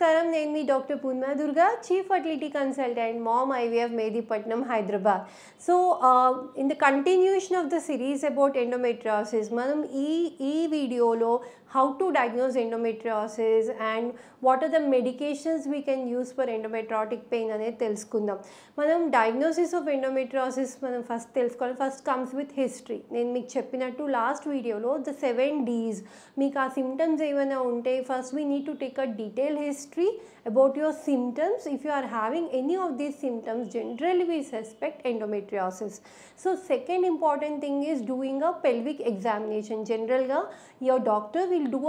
Namaskaram, నేను మీ doctor Purna Durga, chief fertility consultant, mom IVF, Medipatnam, Hyderabad. So in the continuation of the series about endometriosis, మనం ఈ వీడియోలో how to diagnose endometriosis and what are the medications we can use for endometriotic pain అనేది తెలుసుకుందాం. మనం diagnosis of endometriosis మనం first తెలుసుకోవాలి. First comes with history. నేను మీకు చెప్పినట్టు లాస్ట్ వీడియోలో the 7 Ds, మీకు ఆ సిమ్టమ్స్ ఏమైనా ఉంటే first we need to take a detailed history about your symptoms. If you are having any of these symptoms, generally we suspect endometriosis. So second important thing is doing a pelvic examination. Generally your doctor will do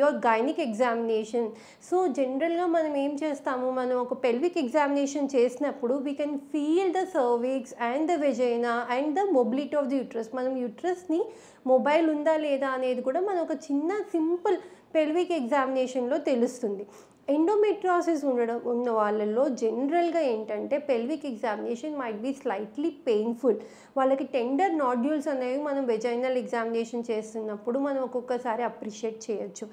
your gynec examination. So generally మనం ఏం చేస్తాము, మనం ఒక pelvic examination చేసినప్పుడు we can feel the cervix and the vagina and the mobility of the uterus. మనం యూట్రస్ని mobile ఉందా లేదా అనేది కూడా మనం ఒక చిన్న సింపుల్ పెల్విక్ ఎగ్జామినేషన్లో తెలుస్తుంది. ఎండోమెట్రియోసిస్ ఉన్న వాళ్ళల్లో జనరల్గా ఏంటంటే pelvic examination might be slightly painful. వాళ్ళకి టెండర్ నాడ్యూల్స్ అనేవి మనం వెజైనల్ ఎగ్జామినేషన్ చేస్తున్నప్పుడు మనం ఒక్కొక్కసారి అప్రిషియేట్ చేయొచ్చు.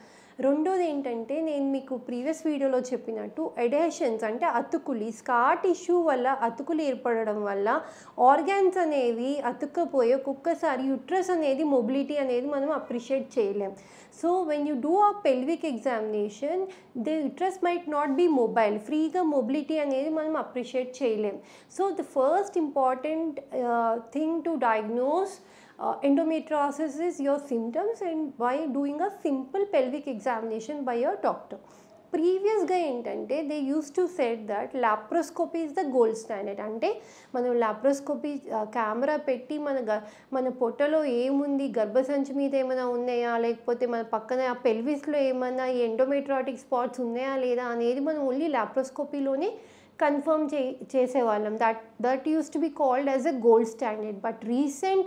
రెండోది ఏంటంటే నేను మీకు ప్రీవియస్ వీడియోలో చెప్పినట్టు ఎడేషన్స్ అంటే అతుకులు, స్కార్ టిష్యూ వల్ల అతుకులు ఏర్పడడం వల్ల ఆర్గాన్స్ అనేవి అతుక్కపోయి ఒక్కొక్కసారి యూట్రస్ అనేది మొబిలిటీ అనేది మనం అప్రిషియేట్ చేయలేం. సో వెన్ యూ డూ ఆ pelvic examination the uterus might not be mobile, ఫ్రీగా మొబిలిటీ అనేది మనం అప్రిషియేట్ చేయలేం. So the first important thing to diagnose endometriosis is your symptoms and by doing a simple pelvic examination by your doctor. ప్రీవియస్గా ఏంటంటే they use to set that laparoscopy is the gold standard. అంటే మనం laparoscopy camera పెట్టి మన పొట్టలో ఏముంది, గర్భసంచి మీద ఏమైనా ఉన్నాయా, లేకపోతే మన పక్కన ఆ పెల్విస్లో ఏమైనా ఈ ఎండోమెట్రియాటిక్ స్పాట్స్ ఉన్నాయా లేదా అనేది మనం ఓన్లీ లాప్రోస్కోపీలోనే కన్ఫర్మ్ చేసేవాళ్ళం. That use to be called as a gold standard. But recent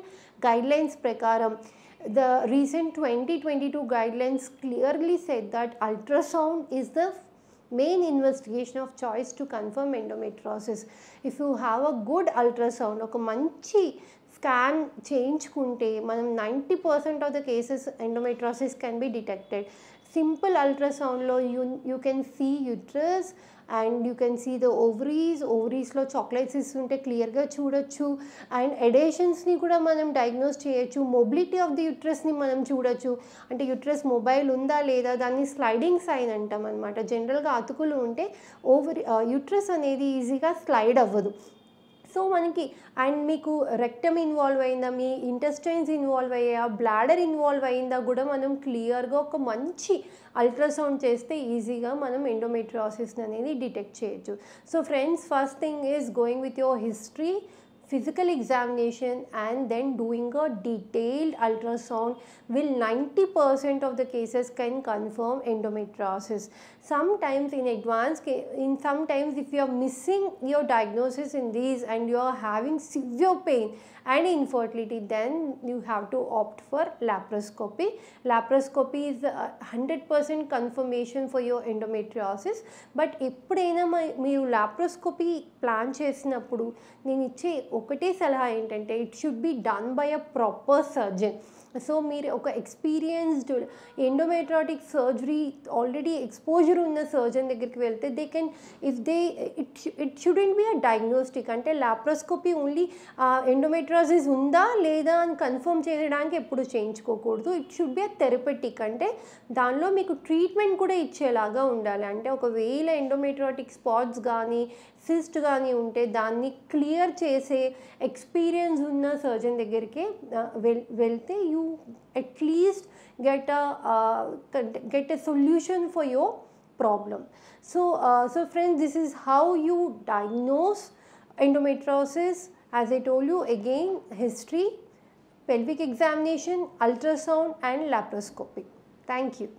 guidelines ప్రకారం the recent 2022 guidelines clearly said that ultrasound is the main investigation of choice to confirm endometriosis. If you have a good ultrasound, oka manchi scan చేయించుకుంటే మనం 90% of the cases endometriosis can be detected. Simple ultrasound lo you can see uterus and you can see the ovaries లో chocolates ఇస్తుంటే క్లియర్గా చూడొచ్చు. And ఎడేషన్స్ని కూడా మనం diagnose చేయొచ్చు. Mobility of the యూట్రస్ని మనం చూడొచ్చు. అంటే యూట్రస్ మొబైల్ ఉందా లేదా, దాన్ని స్లైడింగ్ సైన్ అంటాం అనమాట. జనరల్గా అతుకులు ఉంటే యూట్రస్ అనేది ఈజీగా స్లైడ్ అవ్వదు. సో మనకి అండ్ మీకు రెక్టమ్ ఇన్వాల్వ్ అయిందా, మీ ఇంటెస్టైన్స్ ఇన్వాల్వ్ అయ్యా, బ్లాడర్ ఇన్వాల్వ్ అయిందా కూడా మనం క్లియర్గా ఒక మంచి అల్ట్రాసౌండ్ చేస్తే ఈజీగా మనం ఎండోమెట్రియోసిస్ అనేది డిటెక్ట్ చేయొచ్చు. So friends, first thing is going with your history, physical examination and then doing a detailed ultrasound will 90% of the cases can confirm endometriosis. Sometimes sometimes if you are missing your diagnosis in these and you are having severe pain and infertility, then you have to opt for laparoscopy. Laparoscopy is 100% confirmation for your endometriosis. But ఎప్పుడైనా మీరు laparoscopy plan చేసినప్పుడు నేను ఇచ్చే ఒకటే సలహా ఏంటంటే it should be done by a proper surgeon. So మీరు ఒక experienced endometriotic surgery already exposure ఉన్న సర్జన్ దగ్గరికి వెళ్తే they can it shouldn't be a diagnostic. అంటే లాప్రోస్కోపీ ఓన్లీ ఎండోమెట్రియోసిస్ ఉందా లేదా అని కన్ఫర్మ్ చేయడానికి ఎప్పుడు చేయించుకోకూడదు. It should be a therapeutic. అంటే దానిలో మీకు ట్రీట్మెంట్ కూడా ఇచ్చేలాగా ఉండాలి. అంటే ఒకవేళ ఎండోమెట్రియాటిక్ స్పాట్స్ కానీ సిస్ట్ కానీ ఉంటే దాన్ని క్లియర్ చేసే ఎక్స్పీరియన్స్ ఉన్న సర్జన్ దగ్గరికి వెళ్తే you at least get a solution for your problem. So friends, this is how you diagnose endometriosis. As I told you again, history, pelvic examination, ultrasound and laparoscopy. Thank you.